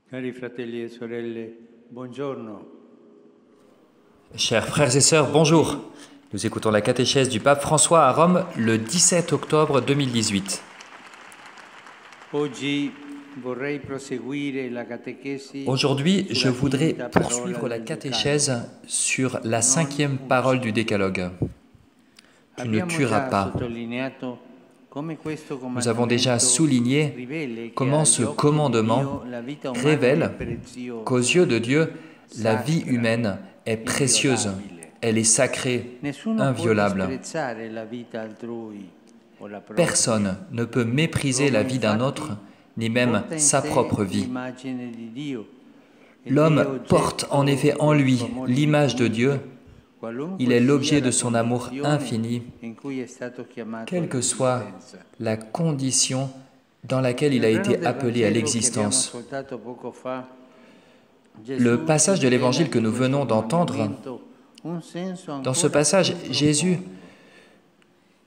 Cari fratelli e sorelle, buongiorno. Chers frères et sœurs, bonjour. Nous écoutons la catéchèse du pape François à Rome le 17 octobre 2018. Oggi vorrei proseguire la catechesi Aujourd'hui, je sulla voudrais quinta parola poursuivre la del catéchèse Decalogo. sur la cinquième parole du Décalogue. Tu ne Abbiamo tueras già pas. sottolineato come questo Nous avons déjà comandamento souligné riveli che comment agli ce occhi di commandement Dio la vita umana è révèle qu'aux preziosa, yeux de Dieu, la vie sacra, humaine est précieuse, inviolabile. elle est sacrée, Nessuno può inviolable. disprezzare la vita altrui o la propria. Personne ne peut mépriser la vie d'un autre, ni même Porta in sa sé propre vie. l'immagine di Dio ed è L'homme oggetto porte en effet en del lui suo amore l'image de infinito, Dieu. qualunque Il est l'objet sia de la son amour condizione infini, in cui è stato chiamato quelle que soit all'esistenza. la condition dans laquelle il a Nel brano été del appelé à Vangelo che abbiamo l'existence. ascoltato poco fa, Le Gesù passage ci de rivela l'évangile que in nous questo venons d'entendre, comandamento un senso dans ce ancora passage, più Jésus profondo.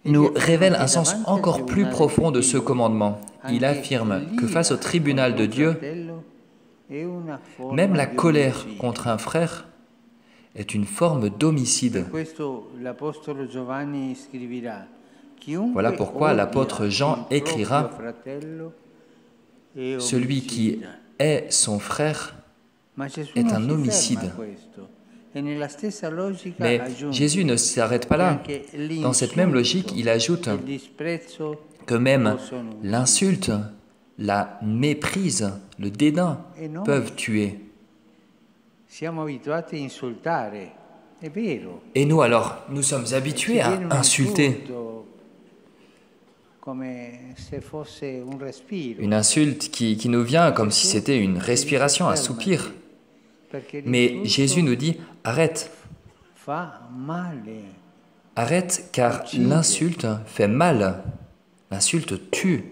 nous Egli afferma révèle che un sens davanti al encore plus tribunale profond de di ce Dio, commandement. Il anche affirme que l'ira face au tribunal contro de un Dieu, fratello è una même forma la di colère omicidio. contre un frère est une forme d'homicide. Per questo l'Apostolo Giovanni scriverà: Voilà chiunque pourquoi odia l'apôtre Jean il écrira proprio fratello è celui qui omicida. hait son frère Ma Gesù est non un si ferma a homicide. questo e nella stessa logica Mais aggiunge Jésus ne s'arrête pas che là. anche Dans cette même logique, il ajoute l'insulto e il disprezzo que même possono uccidere. l'insulte, la méprise, le dédain E noi peuvent tuer. siamo abituati a insultare, è vero. Et nous alors, nous sommes Ci habitués à viene un insulter. insulto come se fosse un respiro. Une insulte qui nous vient comme si c'était une respiration, un soupir. Perché Mais l'insulto Jésus nous dit, arrête, fa male. arrête, car Uccide. l'insulte fait mal. L'insulte tue.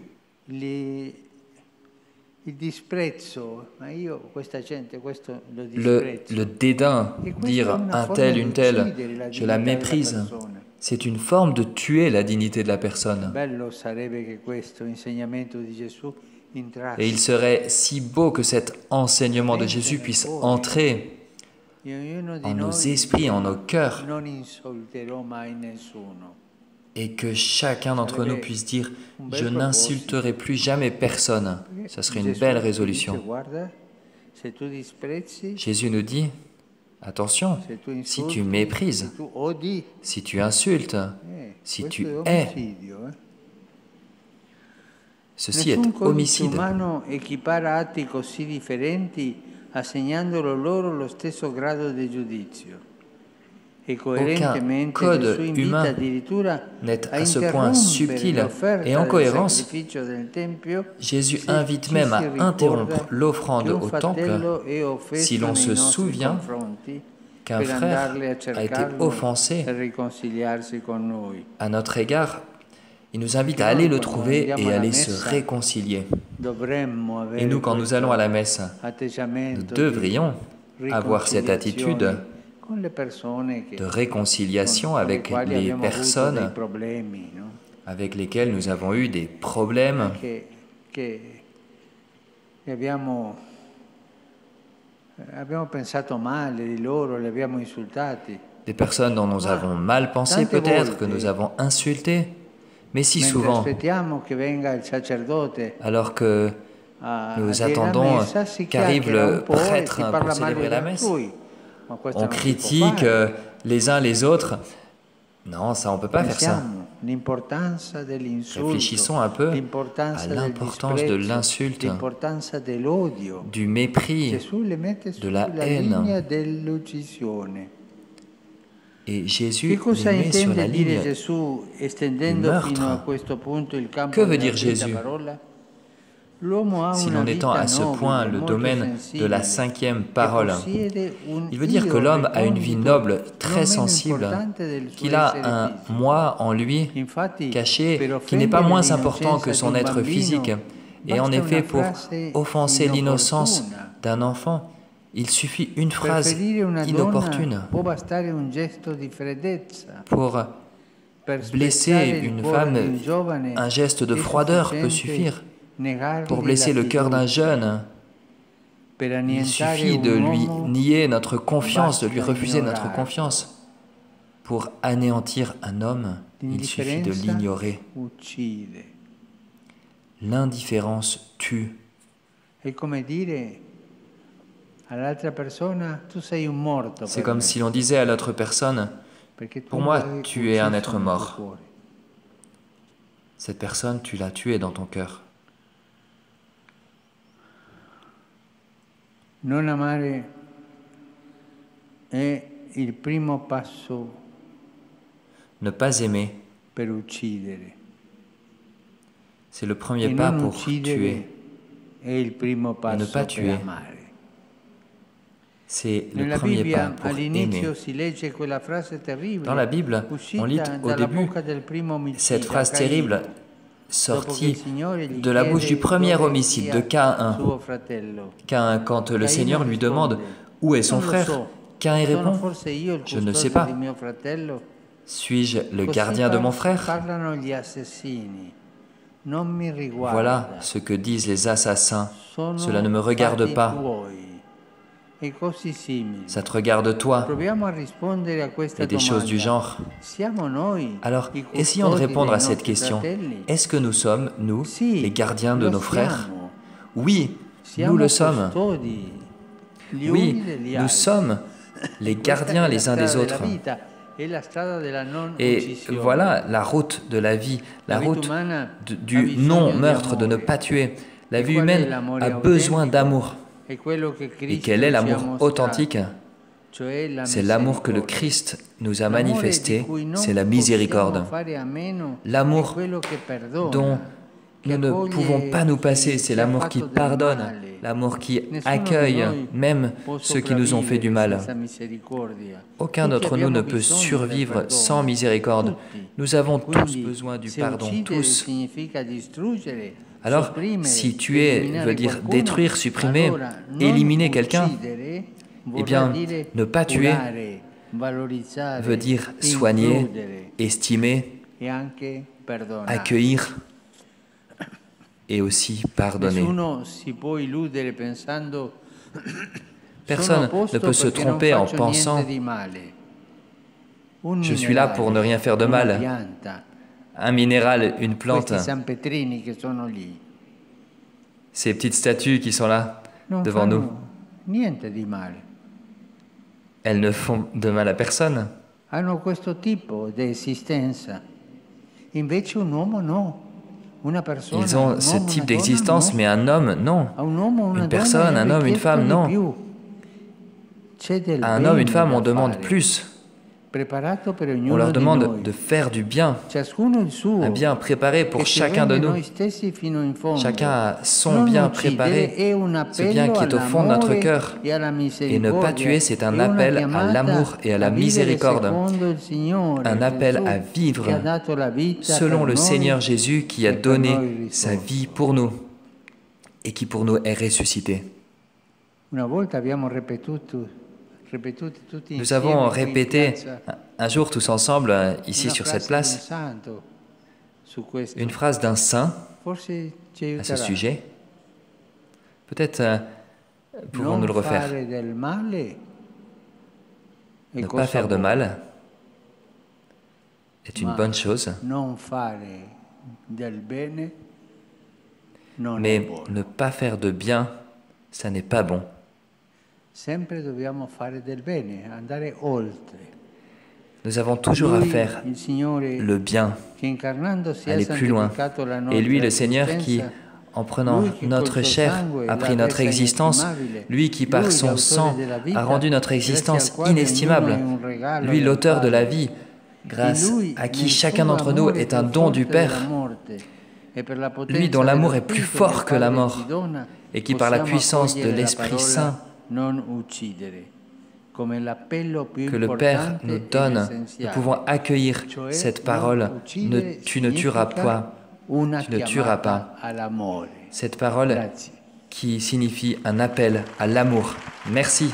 Il disprezzo, ma io questa gente questo lo Le disprezzo. dédain, E questa dire è una un forma tel, di une telle, uccidere la je la dignità della méprise, persona. c'est une forme de tuer la dignité de la personne. Bello sarebbe che questo insegnamento di Gesù entrasse Et il serait si beau que cet enseignement de Jésus puisse entrer in ognuno di en nos noi. esprits, en nos cœurs, Non insulterò mai nessuno. et que chacun d'entre nous puisse dire « Je n'insulterai plus jamais personne ». Ça serait une Gesù belle dice, résolution. guarda, se tu disprezzi, Jésus nous dit « Attention, se tu si insulti, tu méprises, se tu odi, si tu insultes, si questo tu è hais, omicidio. ceci est Nessun codice homicide. umano equipara atti così differenti assegnandolo loro lo stesso grado di giudizio. E coerentemente code Gesù invita humain addirittura n'est a à ce point interrompere subtil l'offerta et en del cohérence. sacrificio del Tempio Jésus se invite ci même si à ricorda interrompre l'offrande che un au fratello temple è offeso si l'on nei se nostri souvient confronti qu'un per frère andarli a a été cercarlo offensé e riconciliarsi con noi. à notre égard. Il nous invite à aller le trouver et aller se réconcilier. Dovremmo avere Et nous, quand nous allons à la messe, nous atteggiamento devrions di avoir cette attitude riconciliazione con le persone che de réconciliation con le avec quali les abbiamo avuto dei personnes problemi, no? avec lesquelles nous avons eu des problèmes, che abbiamo pensato male di loro, li abbiamo insultati. des personnes dont nous avons mal pensé peut-être, que nous avons insulté, mais si Mentre souvent, aspettiamo che venga il sacerdote alors que a nous dire la attendons messa, si qu'arrive chiacchiera un le po' e prêtre si pour parla male célébrer la di messe, altrui. Ma questo on non si può critique fare. les uns les autres. Non, ça, on peut pas faire ça. Pensiamo l'importanza dell'insulto, Réfléchissons un peu l'importanza à del l'importance de disprezzo, l'insulte, l'importanza dell'odio. du mépris, Gesù le mette de la sulla haine. linea dell'uccisione. et Jésus Che cosa les met sur la intende dire ligne. Gesù estendendo meurtre. fino a questo punto il campo Que veut della dire quinta Jésus? parola? L'uomo ha Si una l'on étend vita à ce nobile, point le molto domaine de sensibile, la cinquième che parole, possiede un il veut dire que io l'homme a une vie recondito noble, non très meno sensible, importante del suo qu'il a essere un fisico. moi en lui Infatti, caché per qui n'est pas offendere moins important que l'innocenza son di un être bambino, physique. Et en basta effet, una pour frase offenser l'innocence inopportuna. d'un enfant, il suffit une Per phrase ferire una inopportune. donna può bastare un gesto di freddezza. Pour Per blesser spezzare il une cuore femme, di un giovane un geste de è froideur peut sufficiente suffire. negargli Pour blesser la le cœur d'un fiducia. jeune, Il suffit de lui nier notre confiance, de lui refuser notre confiance. Pour anéantir un homme, il suffit de l'ignorer. L'indifférence tue. C'est comme si l'on disait à l'autre personne, « Pour moi, tu es un être mort. » Cette personne, tu l'as tuée dans ton cœur. Non amare è il primo passo Ne pas aimer, per uccidere. c'est le premier pas pour tuer. È il primo Et ne passo pas per tuer, amare. c'est le Nella premier pas Bibbia pour aimer. all'inizio si legge quella frase terribile Dans la Bible, on lit uscita au dalla début bocca del primo omicida, cette phrase Caino, terrible dopo che il sortie Signore gli de la bouche chiede du premier dove homicide sia de Caïn. suo fratello. Caïn, quand le Caïno Seigneur lui demande risponde, où est son "Non lo frère, so. Caïn Sono répond, forse io il je ne sais custode pas. di mio fratello? Suis-je le Così gardien de mon frère? parlano gli assassini. Non mi riguarda. Voilà ce que disent les assassins. Sono Cela ne me regarde fatti pas. tuoi. E così simili. Ça te regarde toi. Proviamo a rispondere a questa Et des choses du domanda. genre. Siamo noi Alors, i essayons de custodi répondre dei à cette nostri question. fratelli? Est-ce que nous sommes, nous, Sì, les gardiens de lo nos frères? siamo. Oui, Siamo nous le sommes. custodi, gli Oui, uni degli nous altri. sommes les gardiens les uns des autres. Et voilà la route de la vie, la route du non-meurtre, de ne pas tuer. La vie humaine a besoin d'amour. Et quel est l'amour authentique? C'est l'amour que le Christ nous a manifesté, c'est la miséricorde. L'amour dont nous ne pouvons pas nous passer, c'est l'amour qui pardonne, l'amour qui accueille même ceux qui nous ont fait du mal. Aucun d'entre nous ne peut survivre sans miséricorde. Nous avons tous besoin du pardon, tous. Alors, si tuer veut dire détruire, supprimer, éliminer quelqu'un, eh bien, ne pas tuer veut dire soigner, estimer, accueillir et aussi pardonner. Personne ne peut se tromper en pensant « Je suis là pour ne rien faire de mal ». Un minéral, une plante, ces petites statues qui sont là devant nous, elles ne font de mal à personne. Hanno questo tipo di esistenza. Invece un uomo no. Una persona, Ils ont ce type d'existence, mais un homme, non. Une personne, un homme, une femme, non. À un homme, une femme, on demande plus. On leur demande de faire du bien, un bien préparé pour chacun de nous. Chacun a son bien préparé, ce bien qui est au fond de notre cœur. Et ne pas tuer, c'est un appel à l'amour et à la miséricorde, un appel à vivre selon le Seigneur Jésus qui a donné sa vie pour nous et qui pour nous est ressuscité. Nous avons répété un jour tous ensemble, ici sur cette place, une phrase d'un saint à ce sujet. Peut-être pouvons-nous le refaire. Ne pas faire de mal est une bonne chose, mais ne pas faire de bien, ça n'est pas bon. Nous avons toujours à faire le bien, aller plus loin. Et lui, le Seigneur, qui, en prenant notre chair, a pris notre existence, lui qui, par son sang, a rendu notre existence inestimable, lui, l'auteur de la vie, grâce à qui chacun d'entre nous est un don du Père, lui dont l'amour est plus fort que la mort, et qui, par la puissance de l'Esprit Saint, que le Père nous donne, nous pouvons accueillir cette parole « Tu ne tueras pas ». Tu ne tueras pas. Cette parole qui signifie un appel à l'amour. Merci.